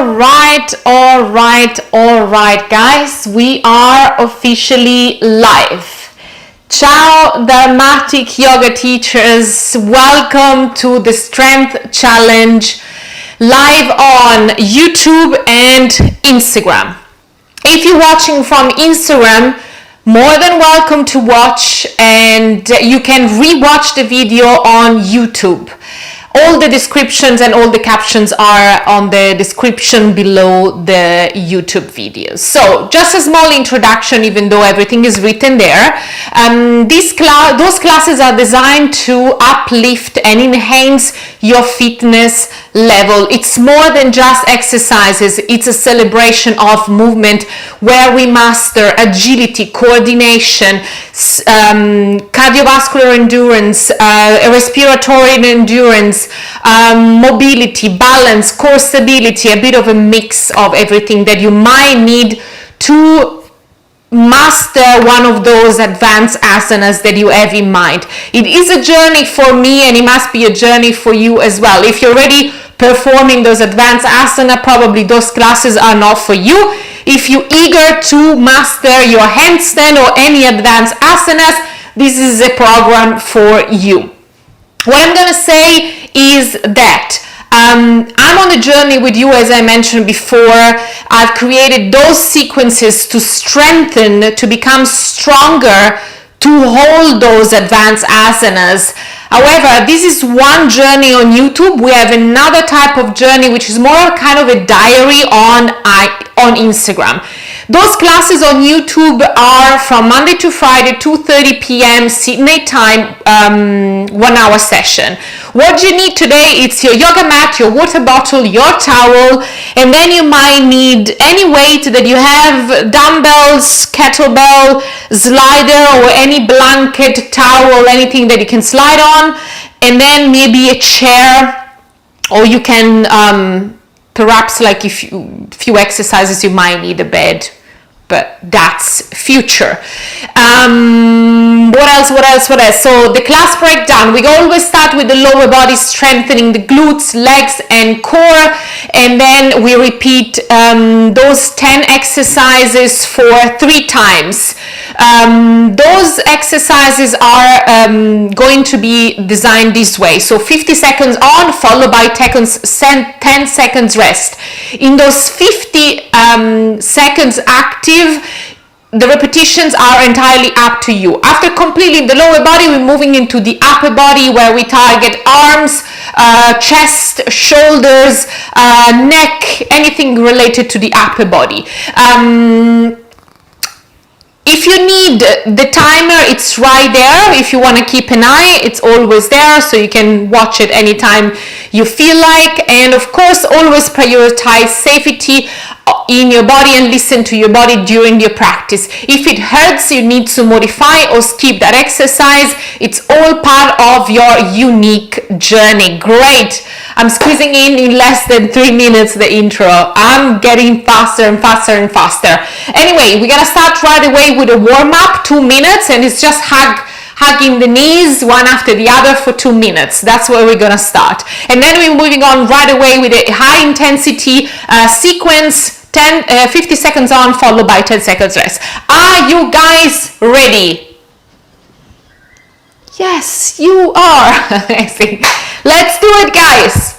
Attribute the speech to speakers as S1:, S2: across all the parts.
S1: All right, guys, we are officially live. Ciao, Dharmatic Yoga teachers. Welcome to the Strength Challenge live on YouTube and Instagram. If you're watching from Instagram, more than welcome to watch, and you can rewatch the video on YouTube. All the descriptions and all the captions are on the description below the YouTube videos. So just a small introduction, even though everything is written there. Those classes are designed to uplift and enhance your fitness level. It's more than just exercises. It's a celebration of movement where we master agility, coordination, cardiovascular endurance, respiratory endurance, mobility, balance, core stability, a bit of a mix of everything that you might need to master one of those advanced asanas that you have in mind. It is a journey for me, and it must be a journey for you as well. If you're already performing those advanced asana, probably those classes are not for you. If you're eager to master your handstand or any advanced asanas, this is a program for you. What I'm going to say is that I'm on a journey with you, as I mentioned before. I've created those sequences to strengthen, to become stronger, to hold those advanced asanas. However, this is one journey on YouTube. We have another type of journey, which is more kind of a diary on Instagram. Those classes on YouTube are from Monday to Friday, 2:30 p.m. Sydney time, 1 hour session. What you need today, it's your yoga mat, your water bottle, your towel, and then you might need any weight that you have, dumbbells, kettlebell, slider, or any blanket, towel, anything that you can slide on, and then maybe a chair, or you can perhaps, like a few exercises, you might need a bed, but that's future. What else? So the class breakdown, we always start with the lower body, strengthening the glutes, legs, and core, and then we repeat those 10 exercises for 3 times. Those exercises are going to be designed this way. So 50 seconds on, followed by 10 seconds rest. In those 50 seconds active, the repetitions are entirely up to you. After completing the lower body, we're moving into the upper body, where we target arms, chest, shoulders, neck, anything related to the upper body. If you need the timer, it's right there. If you want to keep an eye, it's always there, so you can watch it anytime you feel like. And of course, always prioritize safety in your body and listen to your body during your practice. If it hurts, you need to modify or skip that exercise. It's all part of your unique journey. Great. I'm squeezing in less than 3 minutes the intro. I'm getting faster and faster and faster. Anyway, we're gonna start right away with a warm-up, 2 minutes, and it's just hugging the knees one after the other for 2 minutes. That's where we're gonna start. And then we're moving on right away with a high intensity sequence, 50 seconds on, followed by 10 seconds rest. Are you guys ready? Yes, you are. Amazing. Let's do it, guys.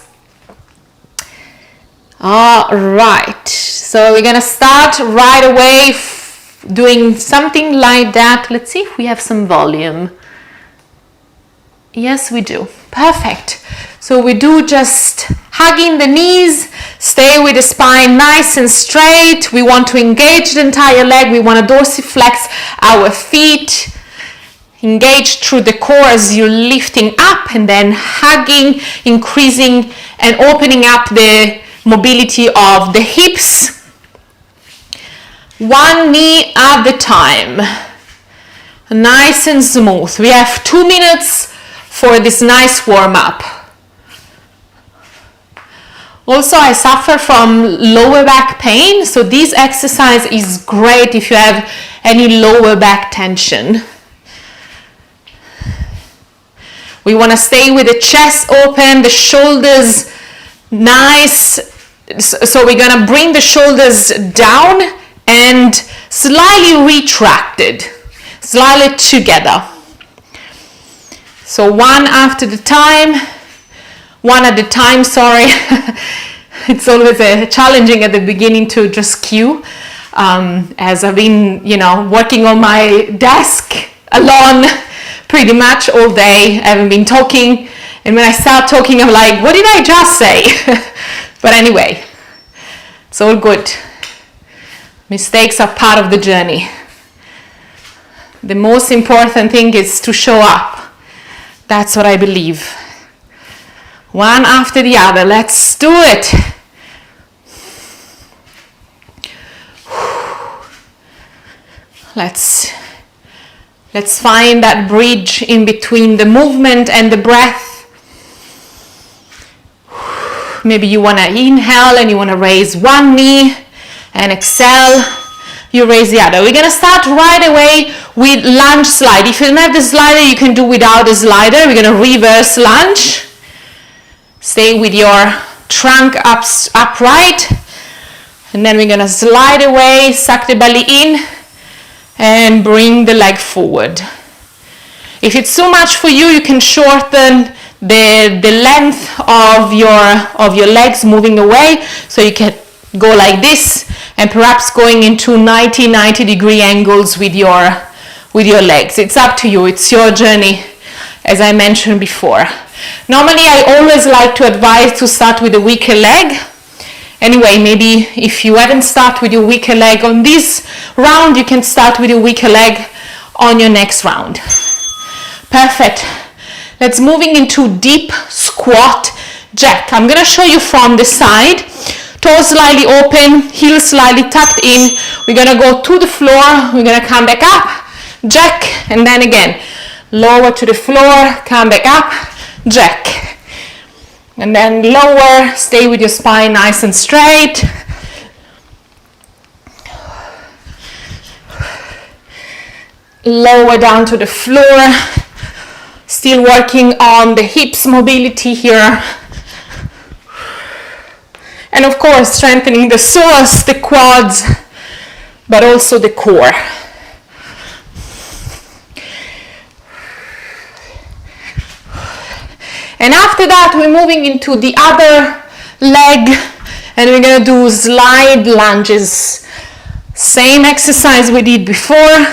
S1: All right. So we're gonna start right away doing something like that. Let's see if we have some volume. Yes, we do. Perfect. So we do just hugging the knees, stay with the spine nice and straight. We want to engage the entire leg. We want to dorsiflex our feet. Engage through the core as you're lifting up, and then hugging, increasing and opening up the mobility of the hips. One knee at a time. Nice and smooth. We have 2 minutes for this nice warm-up. Also, I suffer from lower back pain, so this exercise is great if you have any lower back tension. We want to stay with the chest open, the shoulders nice So we're gonna bring the shoulders down and slightly retracted, slightly together. So one at a time, sorry. It's always challenging at the beginning to just cue, as I've been, working on my desk alone pretty much all day. I haven't been talking, and when I start talking, I'm like, what did I just say? But anyway, it's all good. Mistakes are part of the journey. The most important thing is to show up. That's what I believe. One after the other. Let's do it. Let's find that bridge in between the movement and the breath. Maybe you want to inhale and you want to raise one knee, and exhale, you raise the other. We're going to start right away with lunge slide. If you don't have the slider, you can do without the slider. We're going to reverse lunge. Stay with your trunk upright, and then we're going to slide away, suck the belly in, and bring the leg forward. If it's too much for you, you can shorten the length of your legs moving away, so you can go like this and perhaps going into 90 degree angles with your legs. It's up to you. It's your journey, as I mentioned before. Normally I always like to advise to start with the weaker leg. Anyway, maybe if you haven't started with your weaker leg on this round, you can start with your weaker leg on your next round. Perfect. Let's moving into deep squat jack. I'm going to show you from the side. Toes slightly open, heels slightly tucked in. We're going to go to the floor. We're going to come back up, jack, and then again, lower to the floor, come back up, jack. And then lower, stay with your spine nice and straight. Lower down to the floor. Still working on the hips mobility here. And of course, strengthening the psoas, the quads, but also the core. And after that, we're moving into the other leg, and we're going to do slide lunges. Same exercise we did before.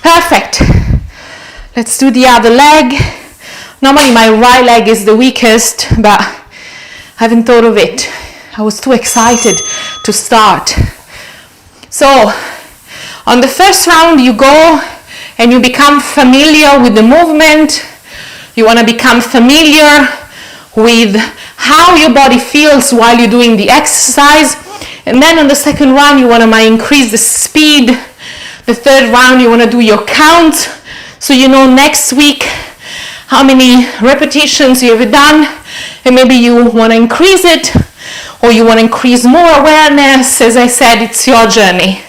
S1: Perfect. Let's do the other leg. Normally my right leg is the weakest, but I haven't thought of it. I was too excited to start. So, on the first round, you go and you become familiar with the movement. You want to become familiar with how your body feels while you're doing the exercise. And then on the second round, you want to increase the speed. The third round, you want to do your count, so you know next week how many repetitions you have done, and maybe you want to increase it, or you want to increase more awareness. As I said, it's your journey.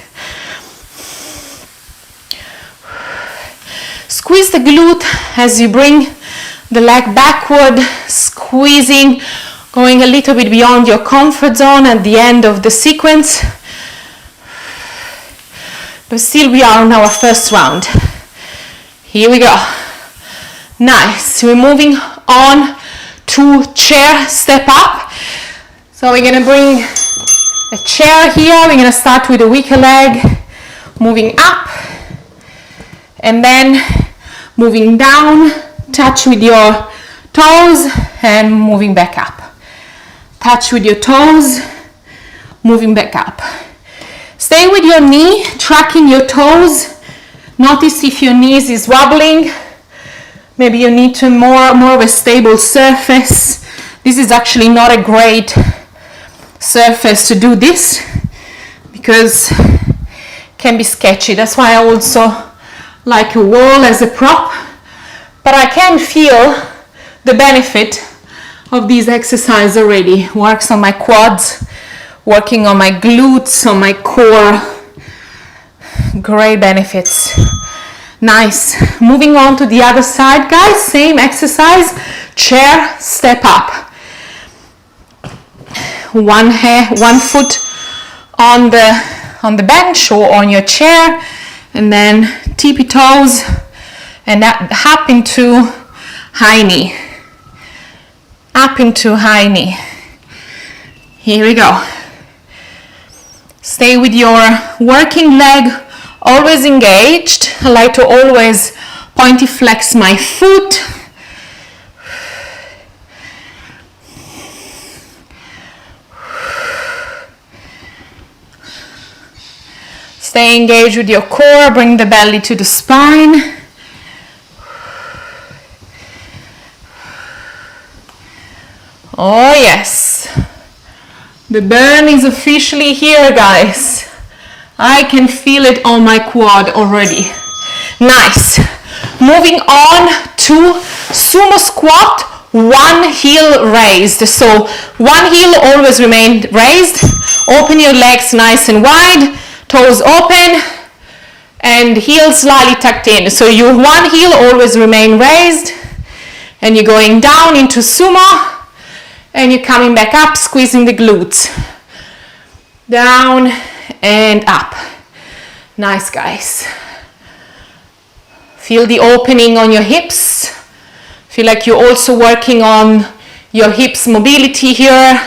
S1: Squeeze the glute as you bring the leg backward, squeezing, going a little bit beyond your comfort zone at the end of the sequence. But still we are on our first round. Here we go. Nice. We're moving on to chair step up. So we're going to bring a chair here. We're going to start with the weaker leg, moving up, and then moving down, touch with your toes, and moving back up. Touch with your toes, moving back up. Stay with your knee, tracking your toes. Notice if your knees is wobbling. Maybe you need to more of a stable surface. This is actually not a great surface to do this because it can be sketchy. That's why I also like a wall as a prop. But I can feel the benefit of these exercises already. Works on my quads, working on my glutes, on my core. Great benefits. Nice. Moving on to the other side, guys. Same exercise. Chair, step up. one foot on the bench or on your chair, and then tippy toes and up into high knee. Up into high knee. Here we go. Stay with your working leg always engaged. I like to always pointy flex my foot. Stay engaged with your core, bring the belly to the spine. Oh yes, the burn is officially here, guys. I can feel it on my quad already. Nice. Moving on to sumo squat, one heel raised. So one heel always remain raised. Open your legs nice and wide, toes open, and heels slightly tucked in. So your one heel always remain raised, and you're going down into sumo. And you're coming back up, squeezing the glutes. Down and up. Nice, guys. Feel the opening on your hips. Feel like you're also working on your hips mobility here.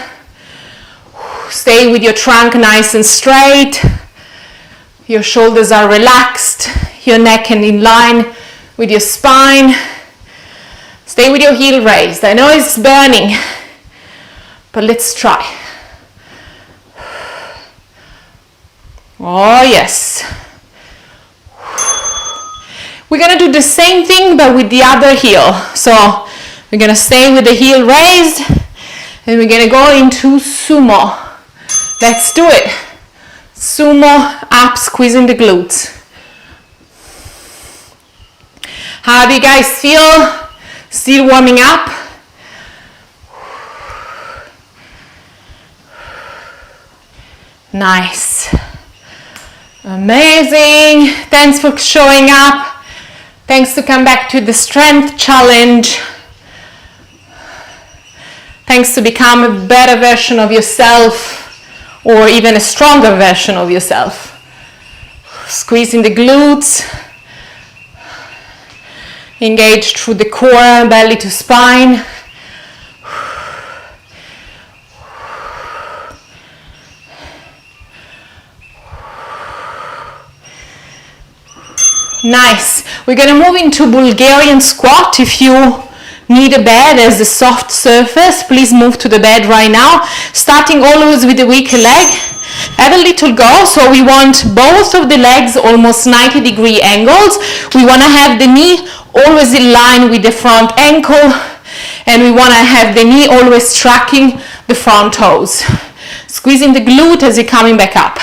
S1: Stay with your trunk nice and straight. Your shoulders are relaxed. Your neck and in line with your spine. Stay with your heel raised. I know it's burning, but let's try. Oh yes. We're gonna do the same thing but with the other heel. So we're gonna stay with the heel raised and we're gonna go into sumo. Let's do it. Sumo up, squeezing the glutes. How do you guys feel? Still warming up? Nice. Amazing. Thanks for showing up. Thanks to come back to the strength challenge. Thanks to become a better version of yourself or even a stronger version of yourself. Squeezing the glutes. Engage through the core, belly to spine. Nice. We're going to move into Bulgarian squat. If you need a bed as a soft surface, please move to the bed right now. Starting always with the weaker leg. Have a little go. So we want both of the legs almost 90-degree angles. We want to have the knee always in line with the front ankle. And we want to have the knee always tracking the front toes. Squeezing the glute as you're coming back up.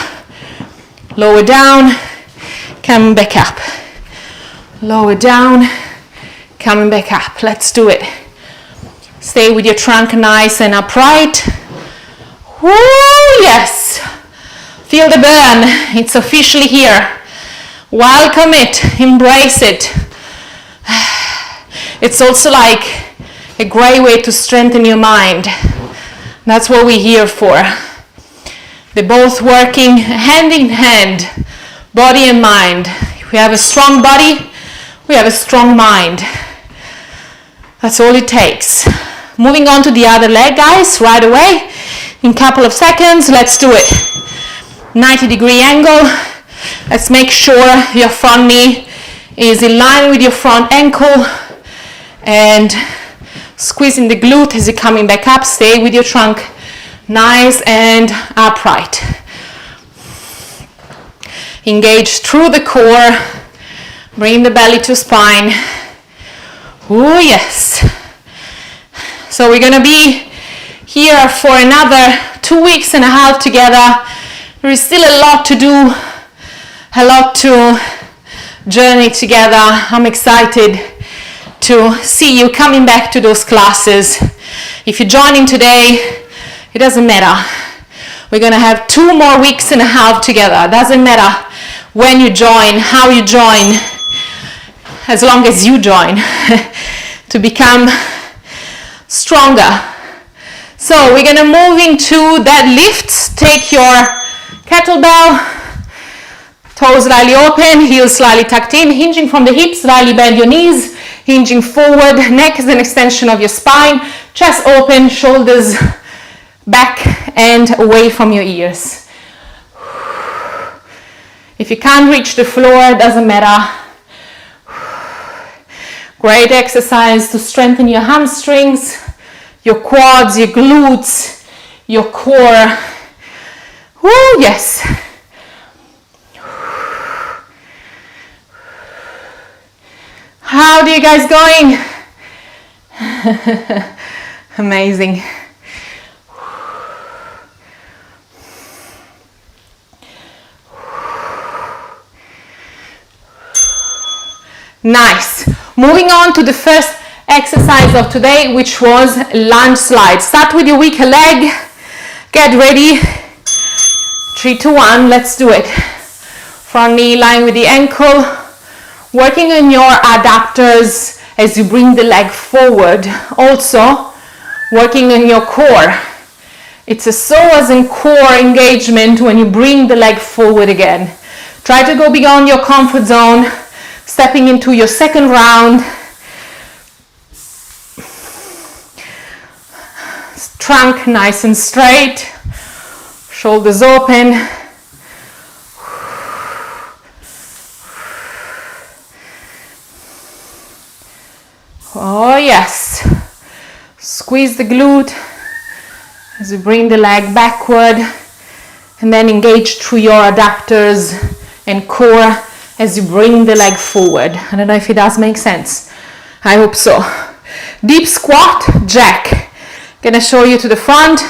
S1: Lower down, coming back up. Lower down, coming back up. Let's do it. Stay with your trunk nice and upright. Woo, yes. Feel the burn. It's officially here. Welcome it. Embrace it. It's also like a great way to strengthen your mind. That's what we're here for. They're both working hand in hand, body and mind. If we have a strong body, we have a strong mind. That's all it takes. Moving on to the other leg, guys, right away. In a couple of seconds, let's do it. 90-degree angle. Let's make sure your front knee is in line with your front ankle. And squeezing the glute as you're coming back up. Stay with your trunk nice and upright. Engage through the core. Bring the belly to spine. Oh yes. So we're gonna be here for another 2.5 weeks together. There is still a lot to do, a lot to journey together. I'm excited to see you coming back to those classes. If you're joining today, it doesn't matter. We're gonna have 2.5 more weeks together. It doesn't matter when you join, how you join, as long as you join to become stronger, So we're gonna move into deadlifts. Take your kettlebell, toes slightly open, heels slightly tucked in, hinging from the hips, slightly bend your knees, hinging forward, neck is an extension of your spine, chest open, shoulders back and away from your ears. If you can't reach the floor, it doesn't matter. Great exercise to strengthen your hamstrings, your quads, your glutes, your core. Woo, yes. How are you guys going? Amazing. Nice. Moving on to the first exercise of today, which was lunge slide. Start with your weaker leg. Get ready. 3, 2, 1. Let's do it. Front knee in line with the ankle. Working on your adductors as you bring the leg forward. Also, working on your core. It's a psoas and core engagement when you bring the leg forward again. Try to go beyond your comfort zone. Stepping into your second round. Trunk nice and straight. Shoulders open. Oh yes. Squeeze the glute as you bring the leg backward, and then engage through your adductors and core as you bring the leg forward. I don't know if it does make sense. I hope so. Deep squat, jack. Gonna show you to the front.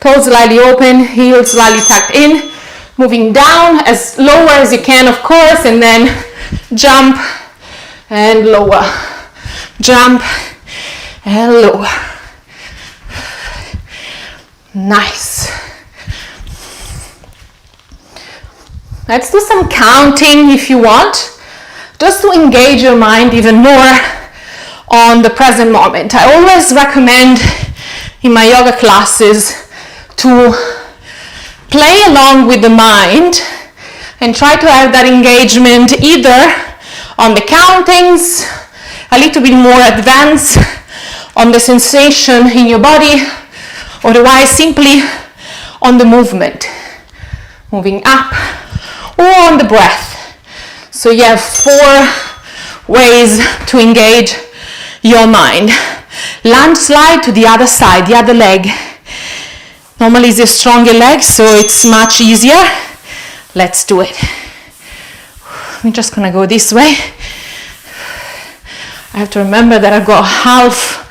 S1: Toes slightly open, heels slightly tucked in. Moving down as lower as you can, of course, and then jump and lower. Jump and lower. Nice. Let's do some counting if you want, just to engage your mind even more on the present moment. I always recommend in my yoga classes to play along with the mind and try to have that engagement either on the countings, a little bit more advanced on the sensation in your body, otherwise simply on the movement, moving up, or on the breath. So you have 4 ways to engage your mind. Lunge slide to the other side, the other leg. Normally it's a stronger leg, so it's much easier. Let's do it. I'm just gonna go this way. I have to remember that I've got half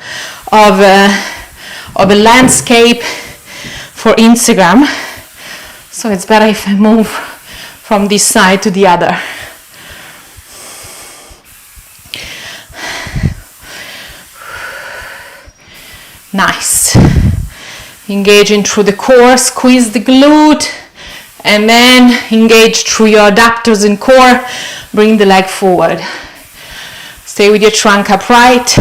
S1: of a landscape for Instagram, so it's better if I move from this side to the other. Nice. Engaging through the core, squeeze the glute, and then engage through your adductors and core. Bring the leg forward. Stay with your trunk upright.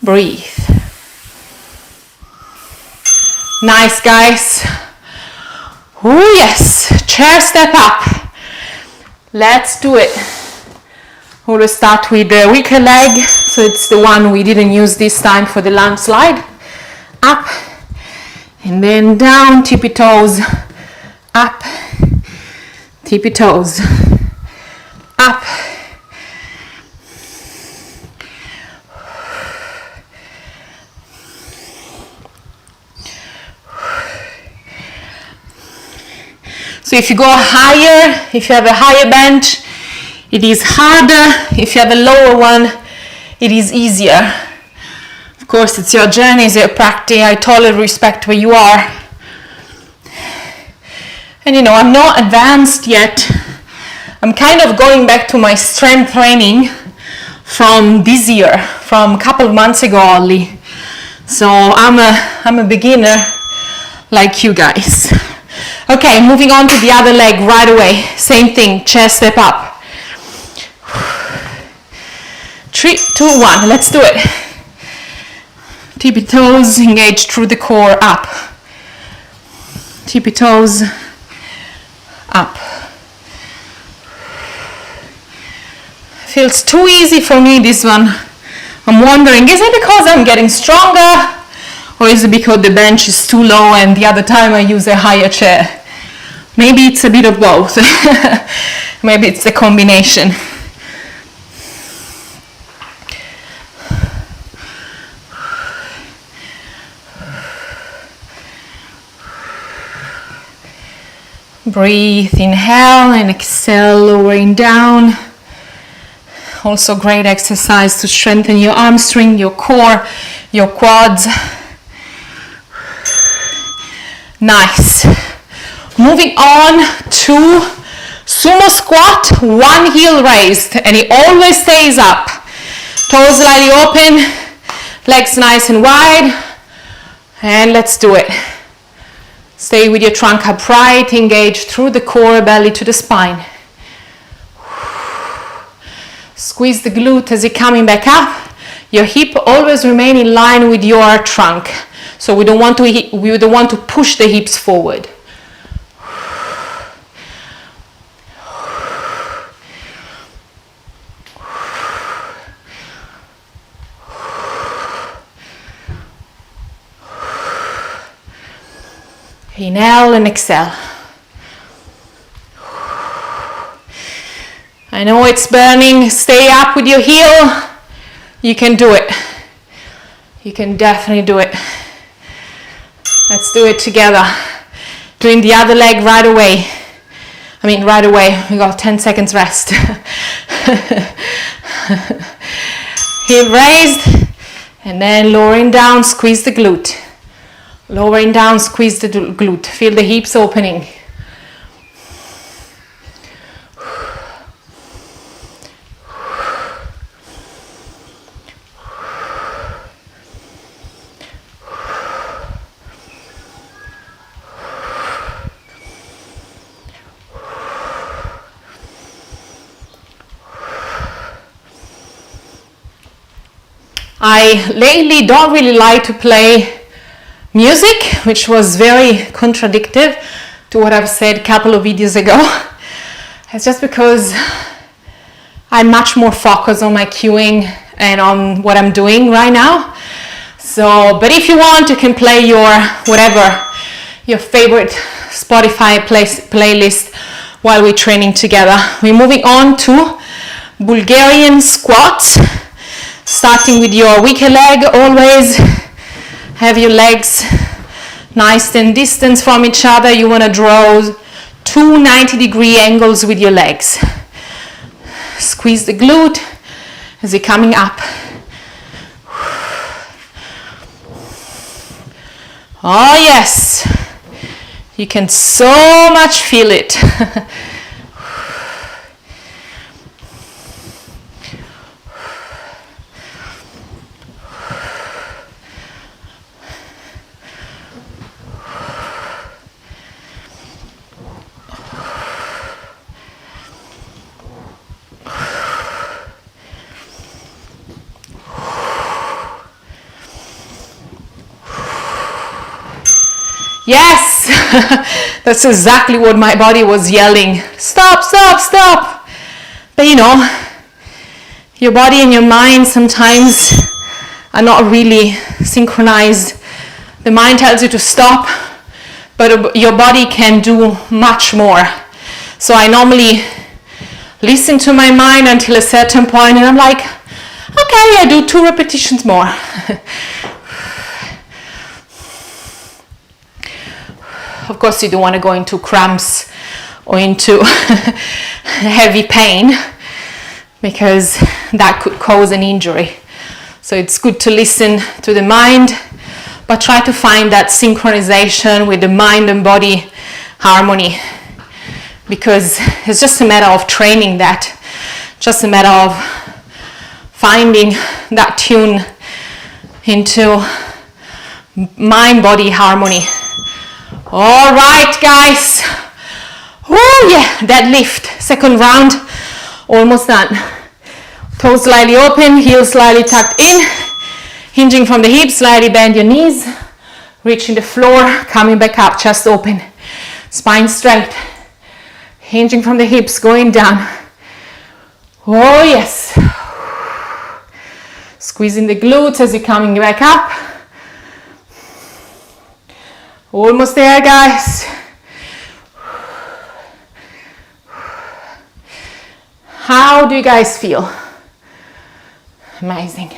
S1: Breathe. Nice, guys. Oh yes, chair step up. Let's do it. We'll start with the weaker leg, so it's the one we didn't use this time for the lunge slide. Up and then down, tippy toes, up, tippy toes, up. So if you go higher, if you have a higher bench, it is harder. If you have a lower one, it is easier. Of course, it's your journey, it's your practice. I totally respect where you are. And you know, I'm not advanced yet. I'm kind of going back to my strength training from this year, from a couple of months ago only. So I'm a beginner like you guys. Okay, moving on to the other leg right away. Same thing, chair step up. 3, 2, 1. Let's do it. Tippy toes engage through the core, up. Tippy toes, up. Feels too easy for me, this one. I'm wondering, is it because I'm getting stronger, or is it because the bench is too low and the other time I use a higher chair? Maybe it's a bit of both. Maybe it's a combination. Breathe, inhale and exhale, lowering down. Also great exercise to strengthen your hamstring, your core, your quads. Nice. Moving on to sumo squat, one heel raised, and it always stays up. Toes slightly open, legs nice and wide, and let's do it. Stay with your trunk upright, engage through the core, belly to the spine. Squeeze the glute as you're coming back up. Your hip always remain in line with your trunk. So we don't want to push the hips forward. Inhale and exhale. I know it's burning. Stay up with your heel. You can do it. You can definitely do it. Let's do it together. Doing the other leg right away. I mean, right away. We got 10 seconds rest. Heel raised. And then lowering down, squeeze the glute. Lowering down, squeeze the glute. Feel the hips opening. I lately don't really like to play music, which was very contradictory to what I've said a couple of videos ago. It's just because I'm much more focused on my cueing and on what I'm doing right now. So, but if you want, you can play your whatever, your favorite Spotify playlist while we're training together. We're moving on to Bulgarian squats. Starting with your weaker leg, always have your legs nice and distant from each other. You want to draw two 90-degree angles with your legs. Squeeze the glute as you're coming up. Oh yes, you can so much feel it. Yes, that's exactly what my body was yelling. Stop, stop, stop. But you know, your body and your mind sometimes are not really synchronized. The mind tells you to stop, but your body can do much more. So I normally listen to my mind until a certain point and I'm like, okay, I do 2 repetitions more. Of course, you don't want to go into cramps or into heavy pain because that could cause an injury. So it's good to listen to the mind, but try to find that synchronization with the mind and body harmony, because it's just a matter of training that, just a matter of finding that tune into mind-body harmony. All right, guys. Oh yeah, deadlift. Second round, almost done. Toes slightly open, heels slightly tucked in. Hinging from the hips, slightly bend your knees. Reaching the floor, coming back up, chest open. Spine straight. Hinging from the hips, going down. Oh yes. Squeezing the glutes as you're coming back up. Almost there, guys. How do you guys feel? Amazing.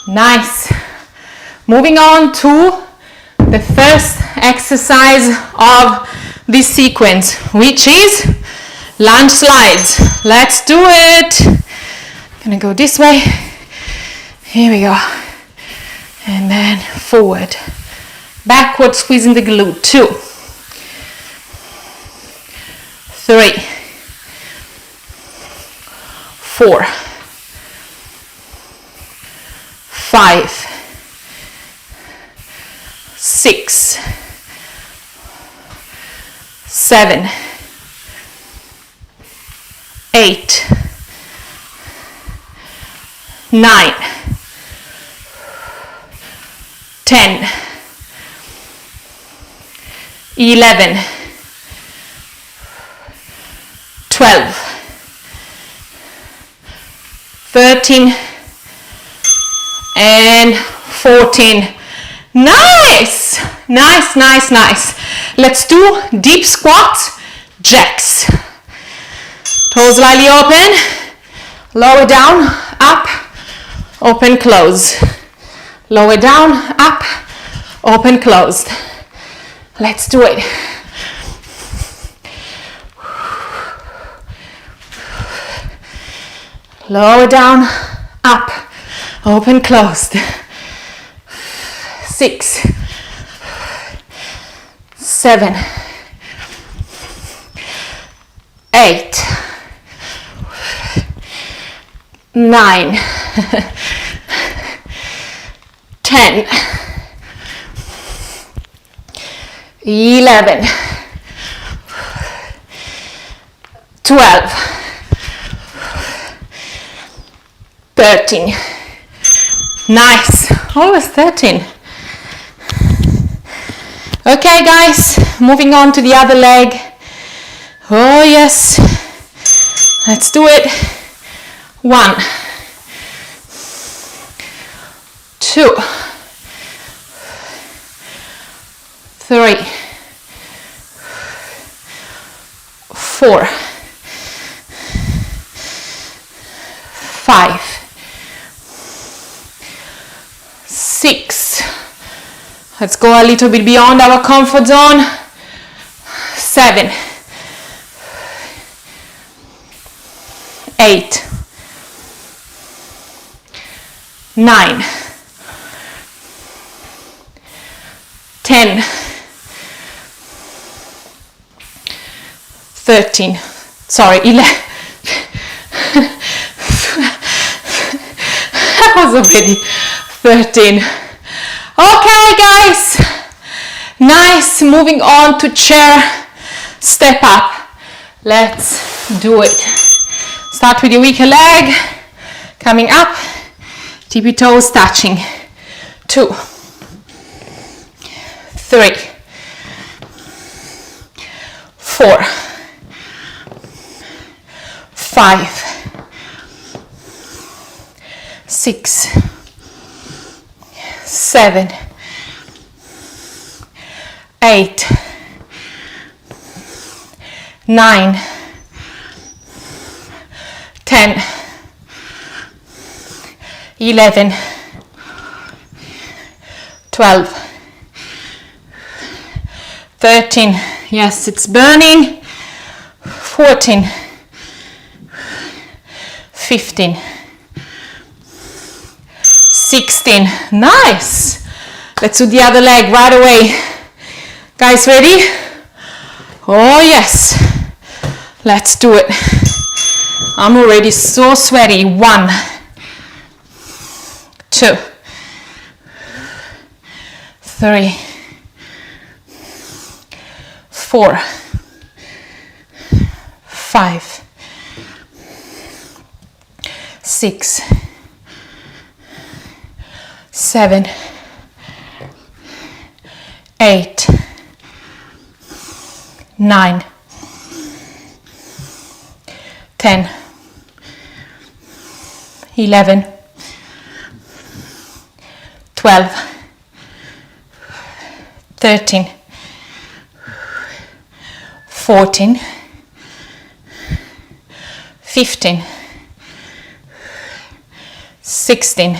S1: Nice. Moving on to the first exercise of this sequence, which is lunge slides. Let's do it. Gonna go this way. Here we go. And then forward. Backward, squeezing the glute. 2, 3, 4, 5, 6, 7, 8, 9, 10, 11, 12, 13, and 14. Nice, nice, nice, nice. Let's do deep squats, jacks. Toes slightly open, lower down, up, open, close. Lower down, up, open, closed. Let's do it. Lower down, up, open, closed. 6, 7, 8, 9, 10, 11, 12, 13. Nice. Always 13. Okay, guys, moving on to the other leg. Oh, yes. Let's do it. 1, 2, 3, 4, 5, 6. Let's go a little bit beyond our comfort zone. 7, 8, 9, 10, 13, sorry, 11. That was already 13. Okay, guys, nice. Moving on to chair step up. Let's do it. Start with your weaker leg, coming up, tippy toes touching. 2, 3, 4, 5, 6, 7, 8, 9, 10, 11, 12, 13, yes, it's burning, 14, 15, 16, nice. Let's do the other leg right away. Guys, ready? Oh yes. Let's do it. I'm already so sweaty. 1, 2, 3, 4, 5, 6, 7, 8, 9, 10, 11, 12, 13, 14, 15, 16.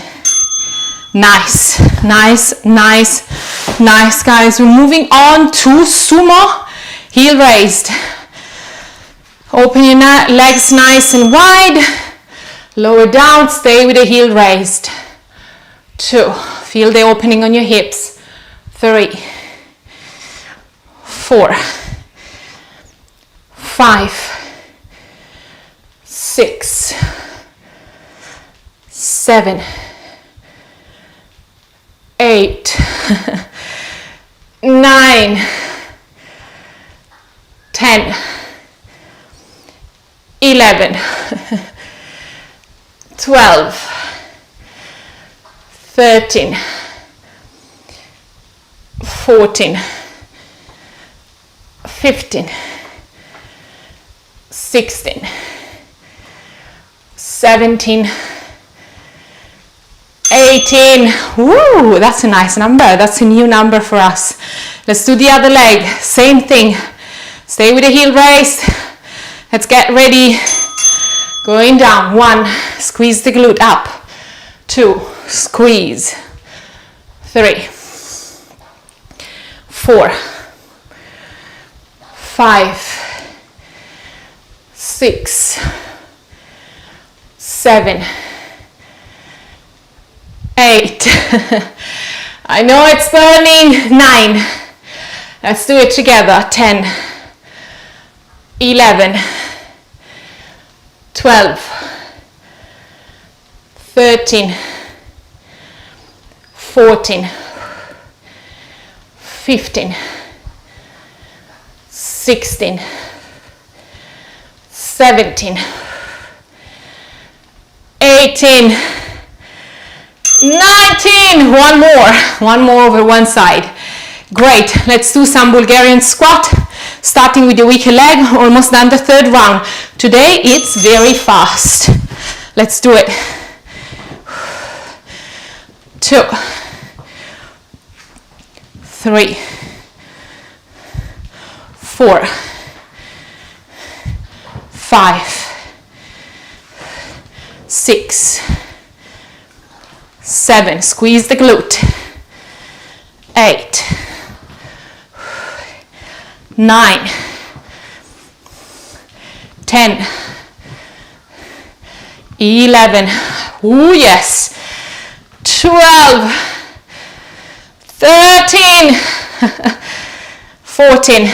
S1: Nice, nice, nice, nice, guys. We're moving on to sumo, heel raised. Open your legs nice and wide. Lower down, stay with the heel raised. 2, feel the opening on your hips. 3, 4, 5, 6, 7, 8, 9, 10, 11, 12, 13, 14, 15, 16, 17, 18. Woo, that's a nice number. That's a new number for us. Let's do the other leg. Same thing. Stay with the heel raised. Let's get ready. Going down. 1, squeeze the glute up. 2, squeeze. 3, 4, 5, 6, 7, 8. I know it's burning. 9. Let's do it together. 10, 11, 12, 13, 14, 15, 16, 17, 18, 19. One more over one side. Great. Let's do some Bulgarian squat, starting with the weaker leg. Almost done the 3rd round. Today it's very fast. Let's do it. 2, 3, 4, 5, 6, 7, squeeze the glute. 8, 9, 10, 11, ooh yes, 12, 13, 14,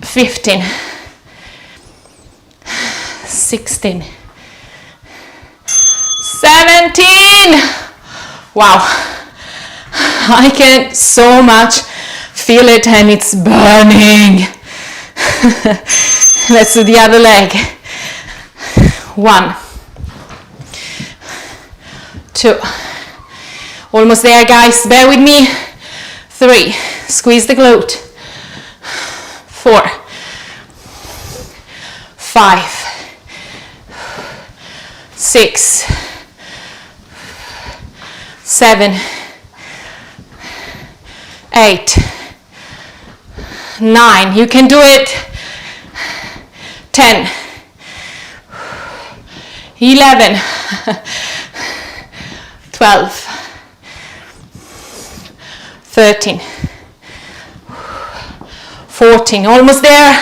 S1: 15, 16, 17. Wow, I can so much feel it and it's burning. Let's do the other leg. 1, 2, almost there guys, bear with me. 3, squeeze the glute. 4, 5, 6, 7, 8, 9. You can do it. 10, 11, 12, 13, 14, almost there.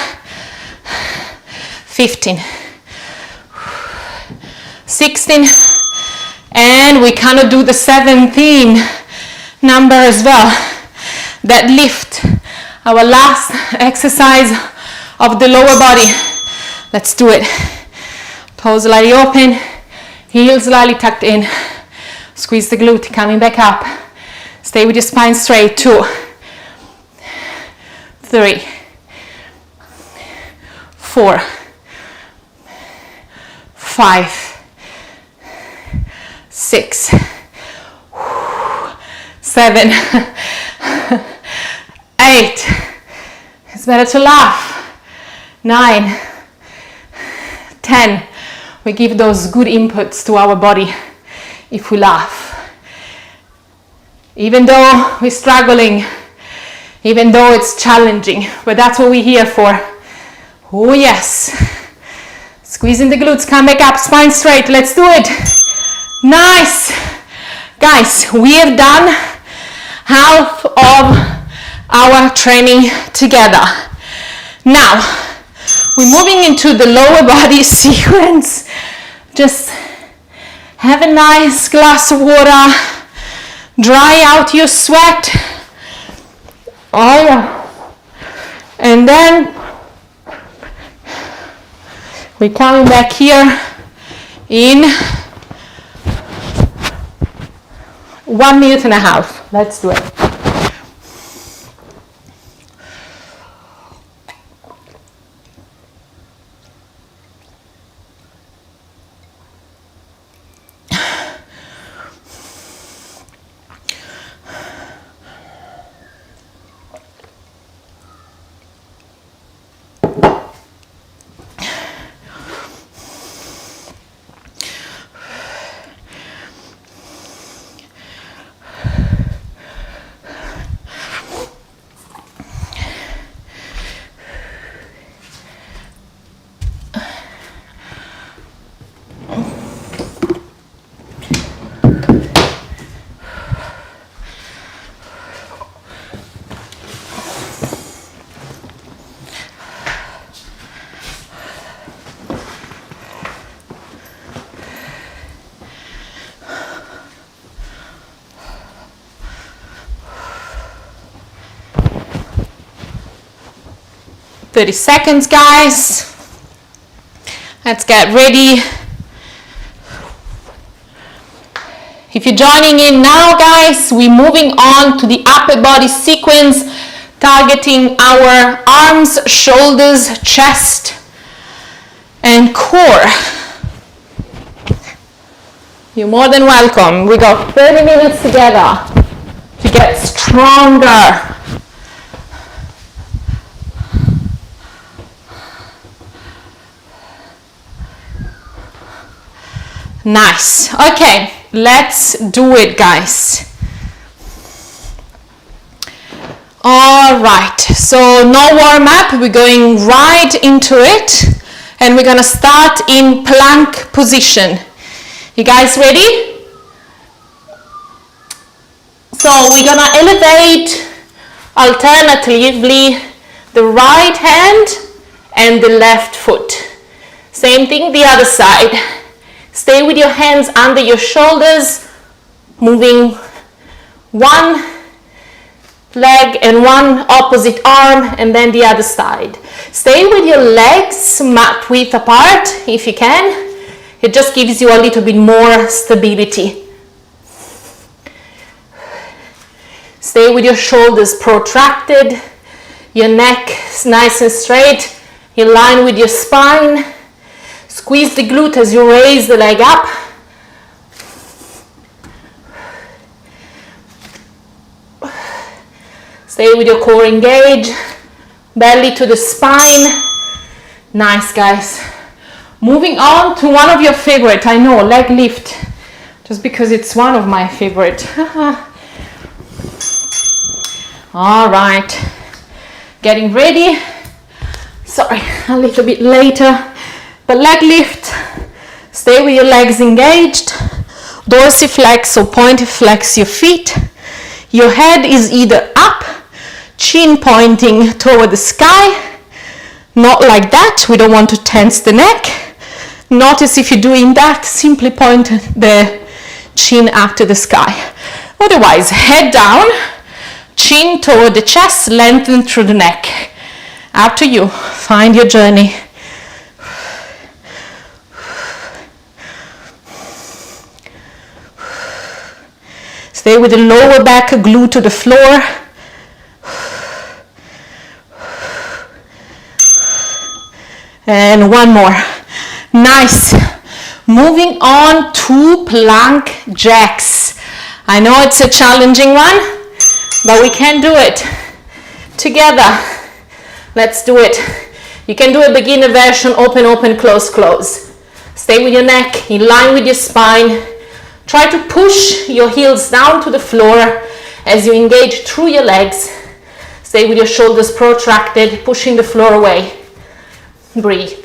S1: 15, 16, and we cannot do the 17 number as well. That lift Our last exercise of the lower body. Let's do it. Toes slightly open, heels slightly tucked in. Squeeze the glute, coming back up. Stay with your spine straight. 2, 3, 4, 5, 6, 7, 8. It's better to laugh. 9, 10. We give those good inputs to our body if we laugh. Even though we're struggling, even though it's challenging, but that's what we're here for. Oh yes. Squeezing the glutes, come back up, spine straight. Let's do it. Nice. Guys, we have done half of our training together. Now, we're moving into the lower body sequence. Just have a nice glass of water. Dry out your sweat. Oh yeah. And then we're coming back here in 1.5 minutes. Let's do it. "30 seconds, guys. Let's get ready. If you're joining in now, guys, we're moving on to the upper body sequence, targeting our arms, shoulders, chest, and core. You're more than welcome. We got 30 minutes together to get stronger. Nice. Okay, let's do it, guys. All right, so no warm up. We're going right into it, and we're gonna start in plank position. You guys ready? So we're gonna elevate alternatively the right hand and the left foot. Same thing the other side. Stay with your hands under your shoulders, moving one leg and one opposite arm, and then the other side. Stay with your legs mat width apart if you can. It just gives you a little bit more stability. Stay with your shoulders protracted, your neck nice and straight, in line with your spine. Squeeze the glute as you raise the leg up. Stay with your core engaged, belly to the spine. Nice, guys. Moving on to one of your favorite, I know, leg lift, just because it's one of my favorite. All right, getting ready. Sorry, a little bit later. But leg lift, stay with your legs engaged, dorsiflex or pointiflex your feet. Your head is either up, chin pointing toward the sky, not like that, we don't want to tense the neck. Notice if you're doing that, simply point the chin up to the sky. Otherwise, head down, Chin toward the chest, lengthen through the neck. Up to you. Find your journey. Stay with the lower back glued to the floor. And one more. Nice. Moving on to plank jacks. I know it's a challenging one, but we can do it together. Let's do it. You can do a beginner version, open, open, close, close. Stay with your neck in line with your spine. Try to push your heels down to the floor as you engage through your legs. Stay with your shoulders protracted, pushing the floor away. Breathe.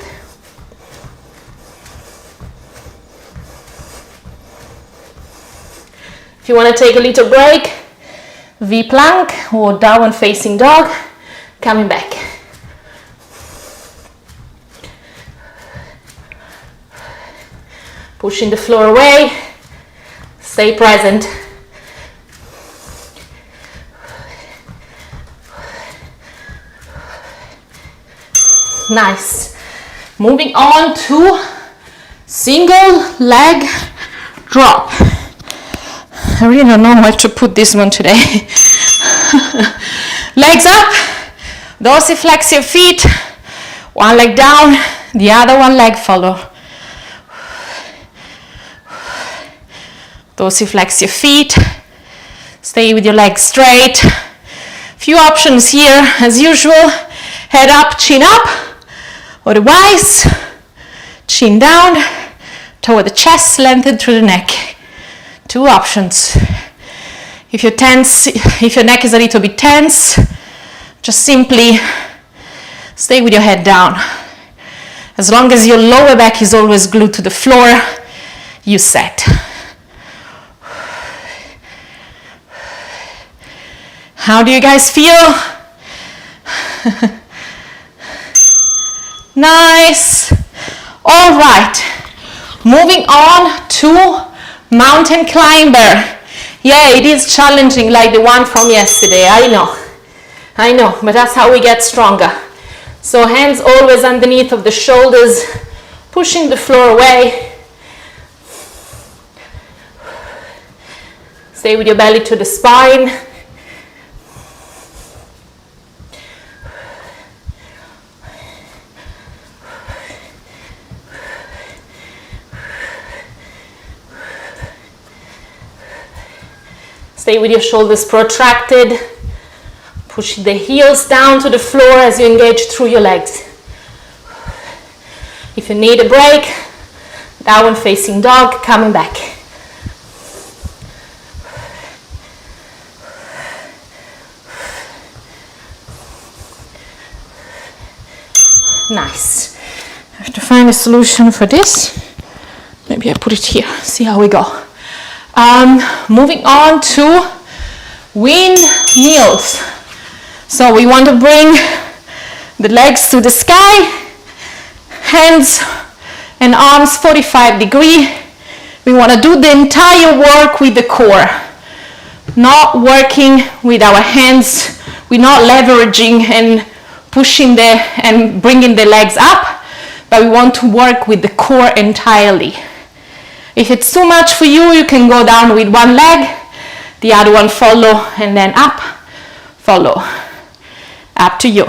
S1: If you want to take a little break, V plank or downward facing dog, coming back. Pushing the floor away, stay present. Nice. Moving on to single leg drop. I really don't know where to put this one today. Legs up, dorsiflex your feet, one leg down, the other one leg follow. Dorsiflex your feet, stay with your legs straight. Few options here as usual, head up, chin up, otherwise chin down toward the chest, lengthen through the neck. Two options. If you're tense, if your neck is a little bit tense, just simply stay with your head down. As long as your lower back is always glued to the floor, you set. How do you guys feel? Nice. All right. Moving on to mountain climber. Yeah, it is challenging like the one from yesterday. I know, but that's how we get stronger. So hands always underneath of the shoulders, pushing the floor away. Stay with your belly to the spine. Stay with your shoulders protracted. Push the heels down to the floor as you engage through your legs. If you need a break, downward facing dog, coming back. Nice. I have to find a solution for this. Maybe I put it here, see how we go. Moving on to windmills. So we want to bring the legs to the sky, hands and arms 45 degrees. We want to do the entire work with the core, not working with our hands. We're not leveraging and pushing and bringing the legs up, but we want to work with the core entirely. If it's too much for you, you can go down with one leg, the other one follow, and then up, follow. Up to you.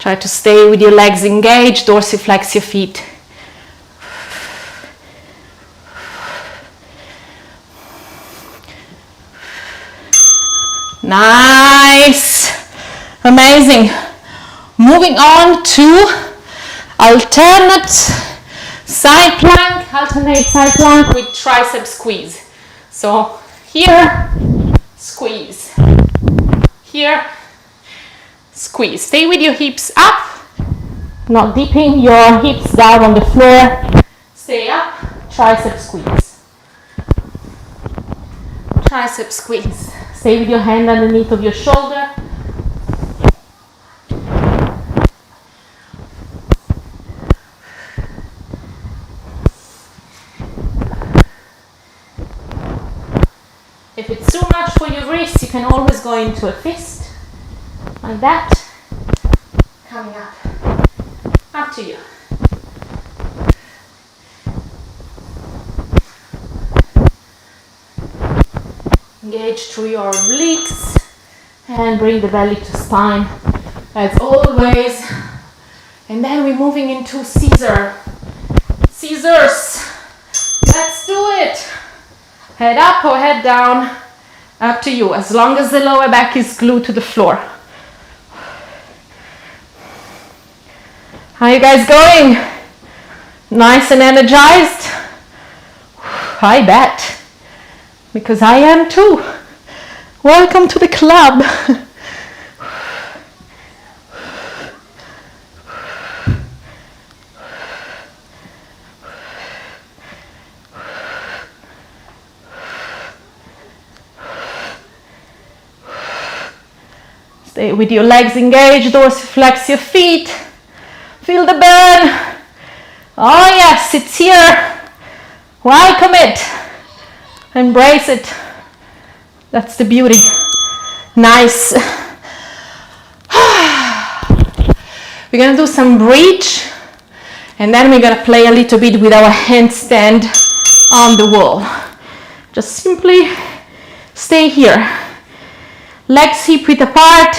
S1: Try to stay with your legs engaged, dorsiflex your feet. Nice. Amazing. Moving on to alternate side plank with tricep squeeze. So here, squeeze. Here, squeeze. Stay with your hips up, not dipping your hips down on the floor. Stay up, tricep squeeze. Tricep squeeze. Stay with your hand underneath of your shoulder.
S2: If it's too much for your wrists, you can always go into a fist, like that, coming up. Up to you. Engage through your obliques and bring the belly to spine as always. And then we're moving into scissors. Let's do it. Head up or head down, up to you, as long as the lower back is glued to the floor. How are you guys going? Nice and energized? I bet, because I am too. Welcome to the club. Stay with your legs engaged, dorsiflex your feet. Feel the burn. Oh yes, it's here. Welcome it. Embrace it. That's the beauty. Nice. We're gonna do some bridge, and then we're gonna play a little bit with our handstand on the wall. Just simply stay here. Legs hip width apart.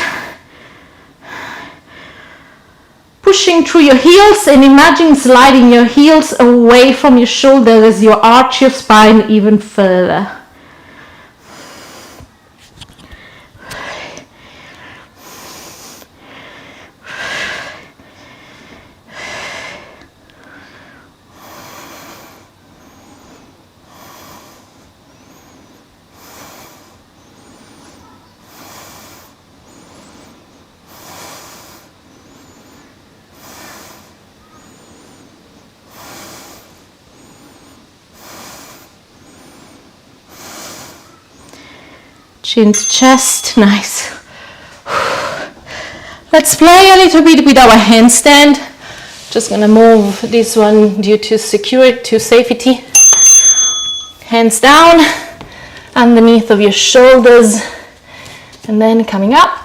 S2: Pushing through your heels, and imagine sliding your heels away from your shoulders as you arch your spine even further. Chin to chest, nice. Let's play a little bit with our handstand. Just gonna move this one due to security, to safety. Hands down, underneath of your shoulders, and then coming up.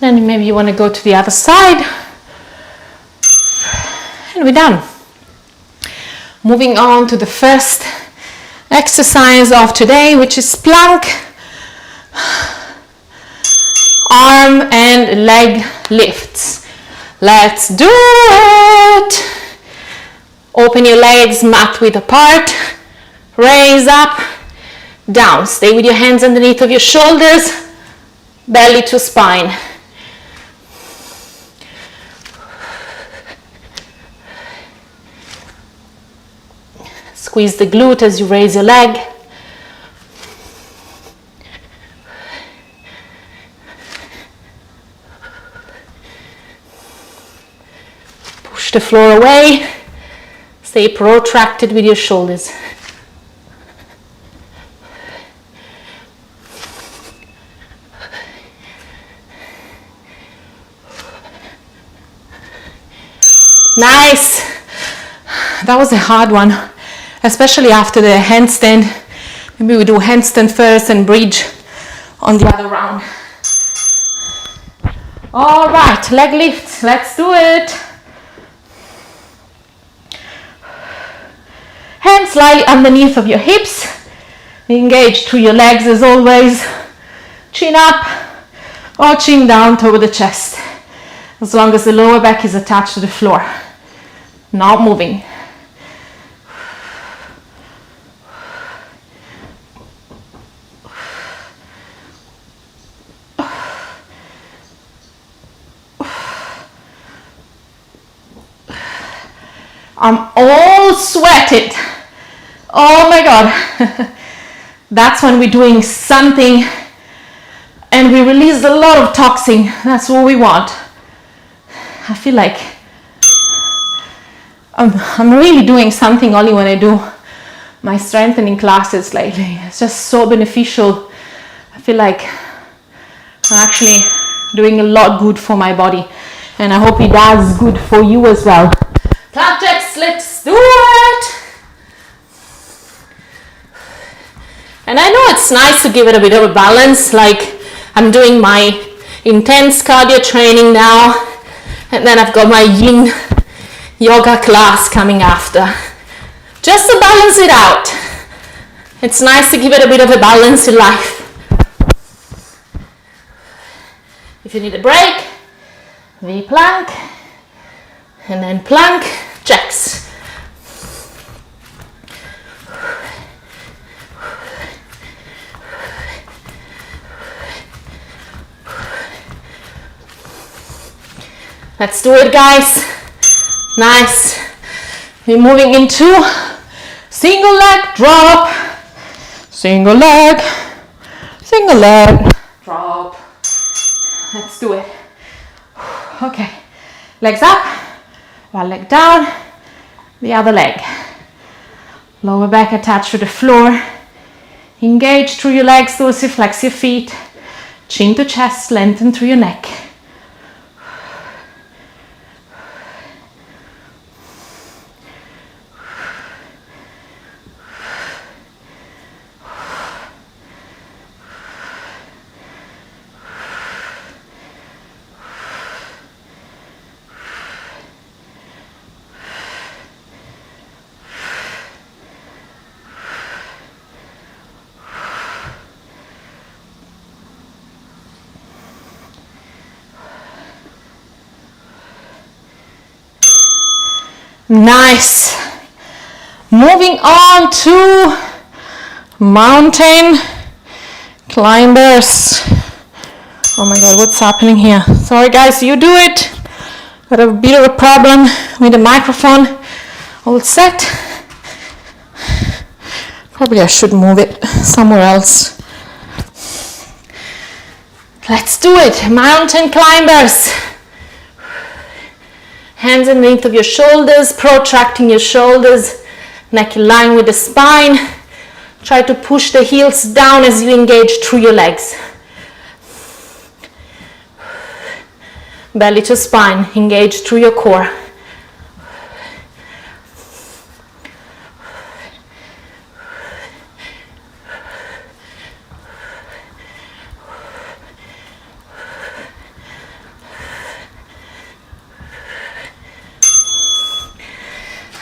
S2: Then maybe you want to go to the other side, and we're done. Moving on to the first exercise of today, which is plank, arm and leg lifts. Let's do it. Open your legs mat width apart, raise up, down. Stay with your hands underneath of your shoulders, belly to spine. Squeeze the glute as you raise your leg. Push the floor away. Stay protracted with your shoulders. Nice. That was a hard one, especially after the handstand. Maybe we do handstand first and bridge on the other round. All right, leg lift. Let's do it. Hands slightly underneath of your hips. Engage through your legs as always. Chin up or chin down toward the chest, as long as the lower back is attached to the floor, not moving. I'm all sweated. Oh my God. That's when we're doing something and we release a lot of toxin. That's what we want. I feel like I'm really doing something only when I do my strengthening classes lately. It's just so beneficial. I feel like I'm actually doing a lot good for my body, and I hope it does good for you as well. Plank jacks, let's do it. And I know it's nice to give it a bit of a balance, like I'm doing my intense cardio training now, and then I've got my yin yoga class coming after. Just to balance it out. It's nice to give it a bit of a balance in life. If you need a break, V plank, and then plank jacks. Let's do it, guys. Nice. We're moving into single leg drop, single leg, drop. Let's do it. Okay, legs up, one leg down, the other leg. Lower back attached to the floor. Engage through your legs, dorsiflex your feet, chin to chest, lengthen through your neck. Nice. Moving on to mountain climbers. Oh my God, what's happening here? Sorry guys, you do it. Got a bit of a problem with the microphone. All set. Probably I should move it somewhere else. Let's do it. Mountain climbers. Hands underneath of your shoulders, protracting your shoulders, neck in line with the spine. Try to push the heels down as you engage through your legs. Belly to spine, engage through your core.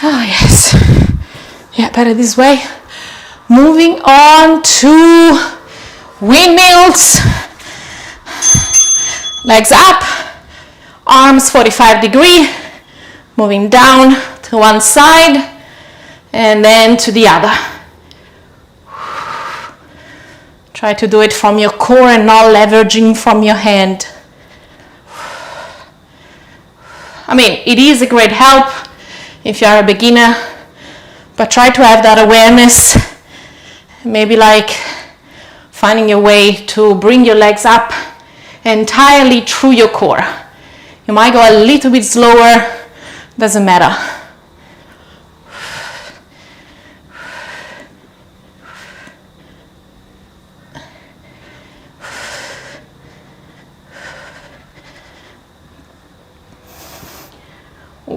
S2: Oh yes, yeah, better this way. Moving on to windmills. Legs up, arms 45-degree, moving down to one side and then to the other. Try to do it from your core and not leveraging from your hand. I mean, it is a great help if you are a beginner, but try to have that awareness, maybe like finding a way to bring your legs up entirely through your core. You might go a little bit slower, doesn't matter.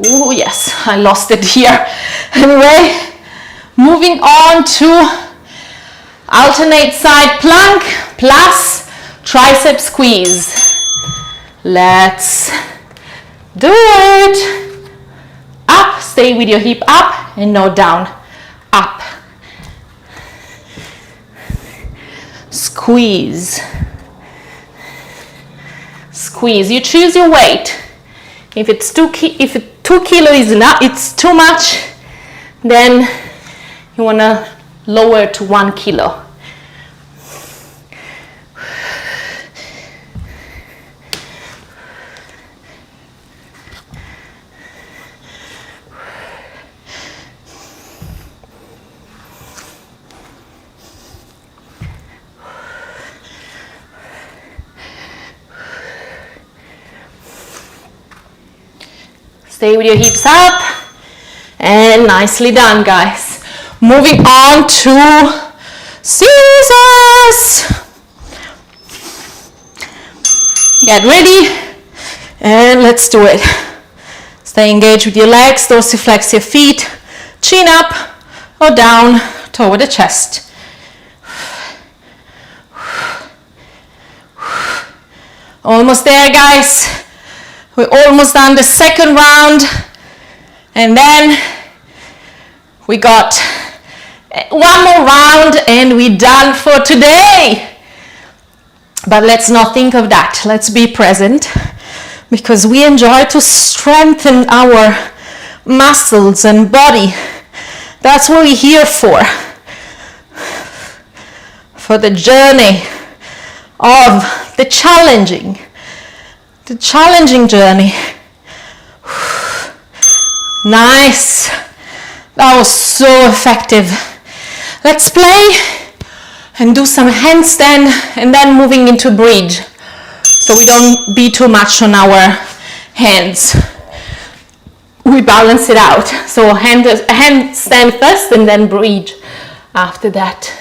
S2: Oh yes, I lost it here. Anyway, moving on to alternate side plank plus tricep squeeze. Let's do it. Up, stay with your hip up and no down. Up. Squeeze. Squeeze. You choose your weight. If it's 2 kilo is enough, it's too much, then you want to lower to 1 kilo. Stay with your hips up. And nicely done, guys. Moving on to scissors. Get ready. And let's do it. Stay engaged with your legs. Dorsiflex your feet. Chin up or down toward the chest. Almost there, guys. We're almost done the second round. And then we got one more round and we're done for today. But let's not think of that. Let's be present, because we enjoy to strengthen our muscles and body. That's what we're here for the journey of the challenging journey. Nice. That was so effective. Let's play and do some handstand and then moving into bridge, so we don't be too much on our hands. We balance it out. So handstand first and then bridge after that.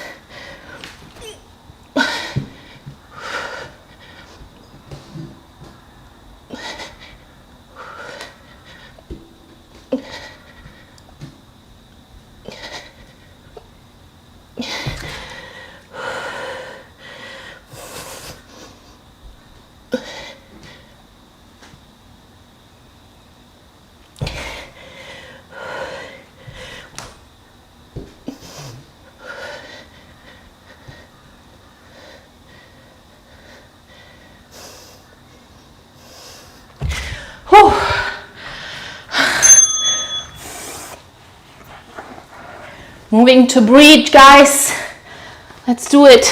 S2: Moving to bridge, guys. Let's do it.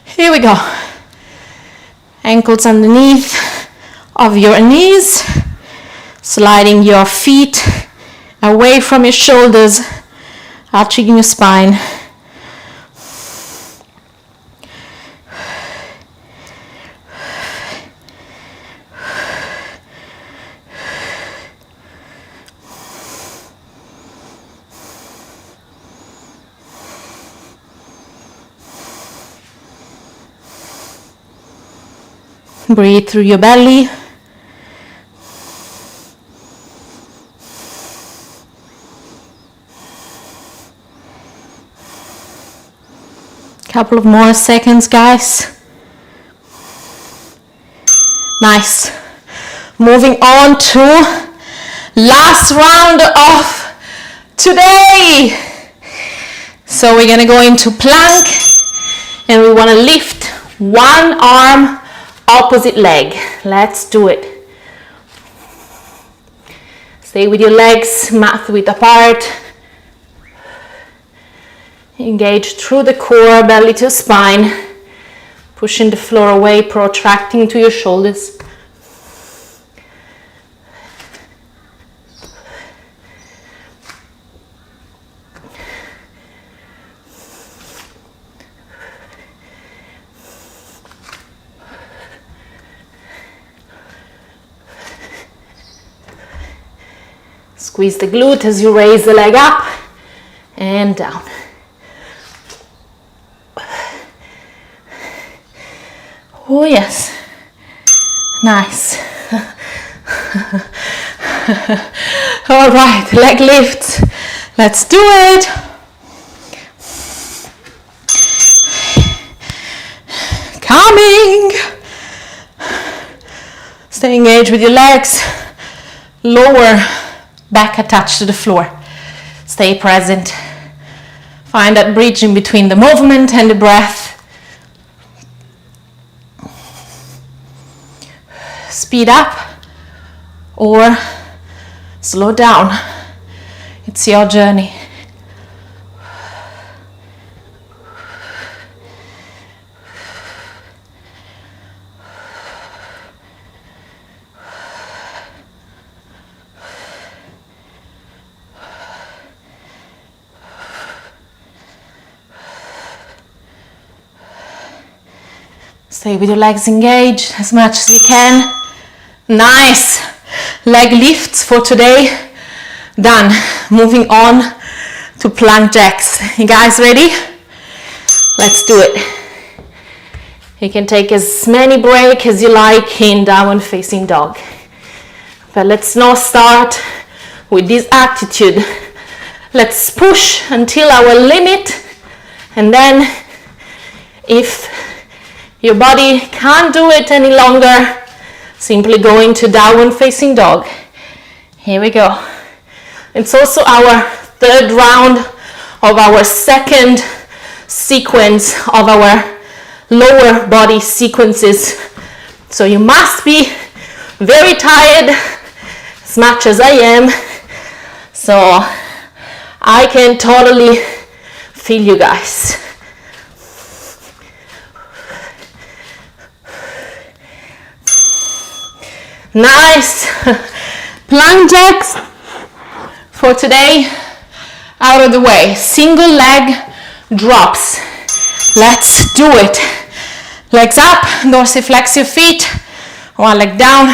S2: Here we go. Ankles underneath of your knees. Sliding your feet away from your shoulders, arching your spine. Breathe through your belly. Couple of more seconds, guys. Nice. Moving on to last round of today. So we're gonna go into plank and we wanna lift one arm, opposite leg. Let's do it. Stay with your legs mat width apart. Engage through the core, belly to spine. Pushing the floor away, protracting to your shoulders. Squeeze the glute as you raise the leg up and down. Oh yes, nice. All right, leg lifts. Let's do it. Coming. Stay engaged with your legs. Lower back attached to the floor. Stay present. Find that bridge in between the movement and the breath. Speed up or slow down. It's your journey. Stay with your legs engaged as much as you can. Nice. Leg lifts for today. Done. Moving on to plank jacks. You guys ready? Let's do it. You can take as many breaks as you like in downward facing dog. But let's not start with this attitude. Let's push until our limit, and then if your body can't do it any longer, simply go into downward facing dog. Here we go. It's also our third round of our second sequence of our lower body sequences. So you must be very tired, as much as I am. So I can totally feel you guys. Nice. Plank jacks for today out of the way. Single leg drops. Let's do it. Legs up, dorsiflex your feet. One leg down,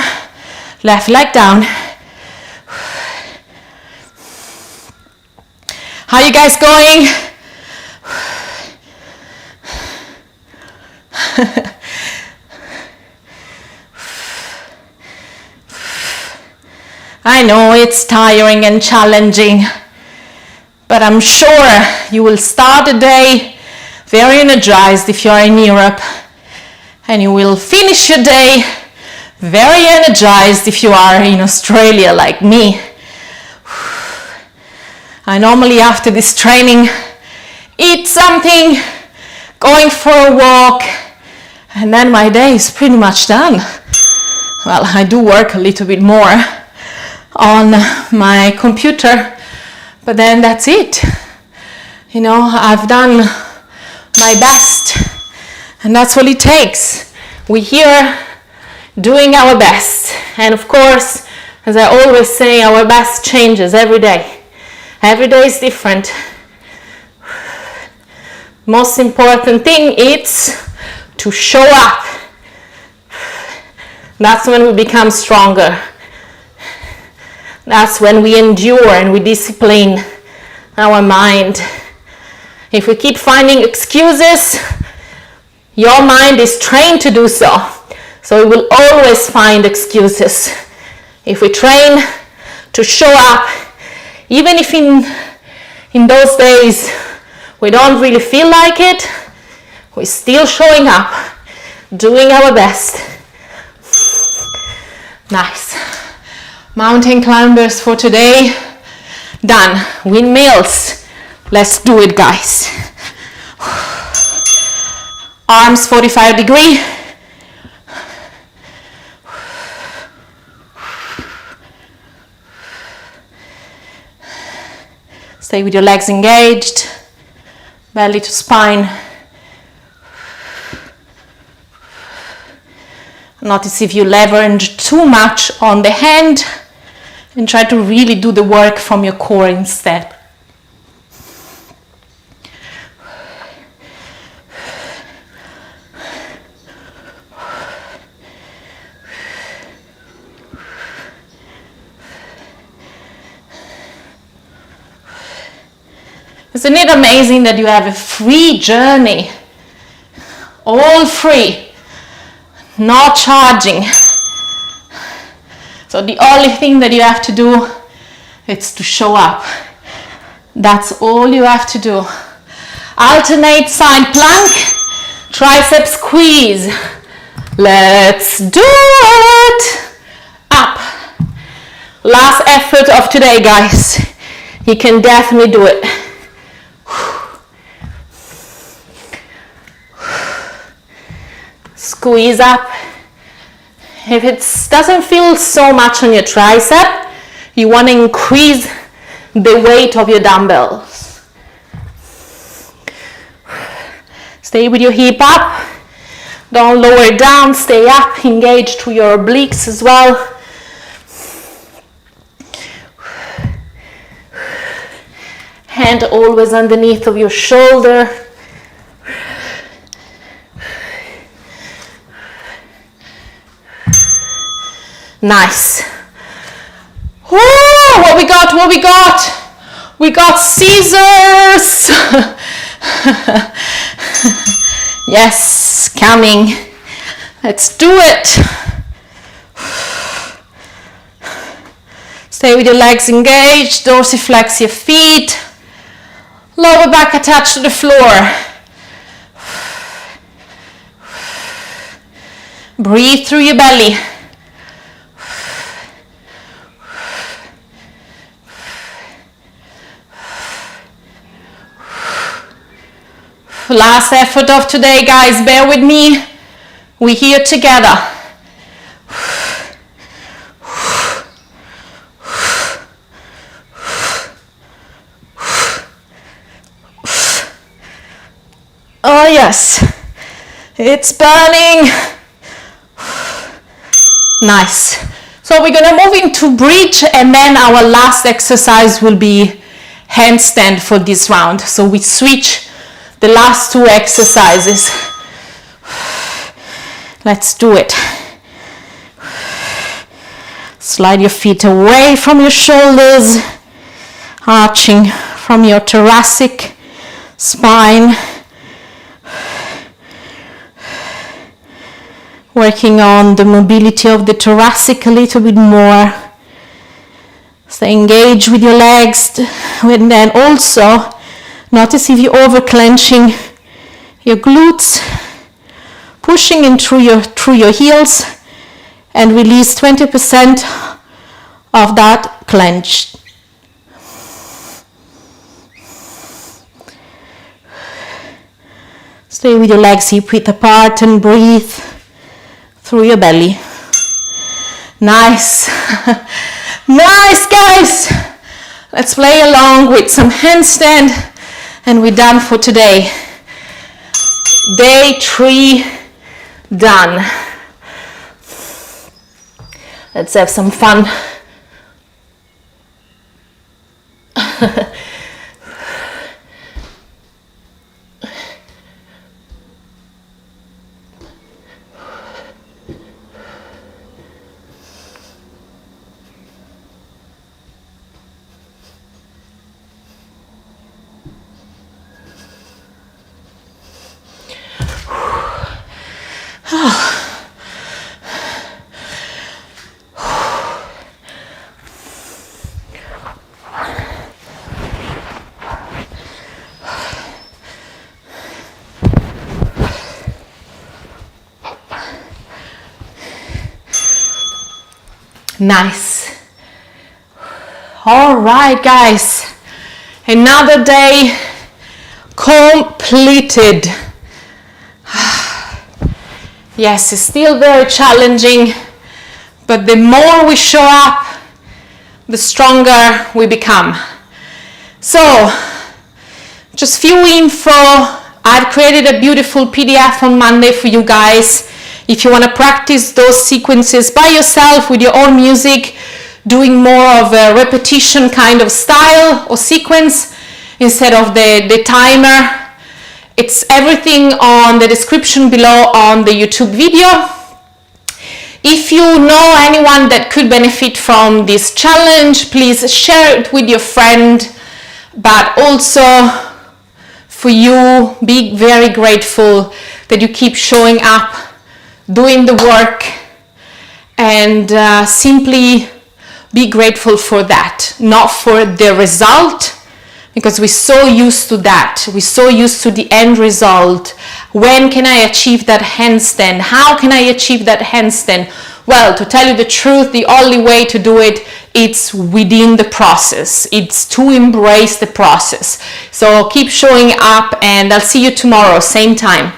S2: left leg down. How you guys going? I know it's tiring and challenging, but I'm sure you will start the day very energized if you are in Europe, and you will finish your day very energized if you are in Australia like me. I normally after this training eat something, going for a walk, and then my day is pretty much done. Well, I do work a little bit more on my computer, but then that's it. I've done my best, and that's all it takes. We're here doing our best, and of course, as I always say, our best changes every day. Every day is different. Most important thing is to show up. That's when we become stronger. That's when we endure and we discipline our mind. If we keep finding excuses, your mind is trained to do so. So it will always find excuses. If we train to show up, even if in those days we don't really feel like it, we're still showing up, doing our best. Nice. Mountain climbers for today. Done. Windmills. Let's do it, guys. Arms 45 degree. Stay with your legs engaged, belly to spine. Notice if you leverage too much on the hand, and try to really do the work from your core instead. Isn't it amazing that you have a free journey? All free, not charging. So the only thing that you have to do is to show up. That's all you have to do. Alternate side plank, tricep squeeze. Let's do it. Up. Last effort of today, guys. You can definitely do it. Squeeze up. If it doesn't feel so much on your tricep, you want to increase the weight of your dumbbells. Stay with your hip up. Don't lower it down. Stay up. Engage to your obliques as well. Hand always underneath of your shoulder. Nice. Woo! What we got? What we got? We got scissors. Yes, coming. Let's do it. Stay with your legs engaged, dorsiflex your feet, lower back attached to the floor. Breathe through your belly. Last effort of today, guys, bear with me. We're here together. Oh yes, it's burning. Nice. So we're gonna move into bridge, and then our last exercise will be handstand for this round. So we switch the last two exercises. Let's do it. Slide your feet away from your shoulders, arching from your thoracic spine. Working on the mobility of the thoracic a little bit more. Stay engaged with your legs, and then also notice if you're over clenching your glutes, pushing in through your heels, and release 20% of that clench. Stay with your legs hip width apart and breathe through your belly. Nice. Nice, guys. Let's play along with some handstand, and we're done for today. Day 3 done. Let's have some fun. Nice. All right, guys. Another day completed. Yes, it's still very challenging, but the more we show up, the stronger we become. So, just few info. I've created a beautiful PDF on Monday for you guys. If you want to practice those sequences by yourself with your own music, doing more of a repetition kind of style or sequence instead of the timer, it's everything on the description below on the YouTube video. If you know anyone that could benefit from this challenge, please share it with your friend, but also for you, be very grateful that you keep showing up, doing the work, and simply be grateful for that, not for the result, because we're so used to that. We're so used to the end result. When can I achieve that handstand? How can I achieve that handstand? Well, to tell you the truth, the only way to do it, it's within the process. It's to embrace the process. So keep showing up, and I'll see you tomorrow, same time.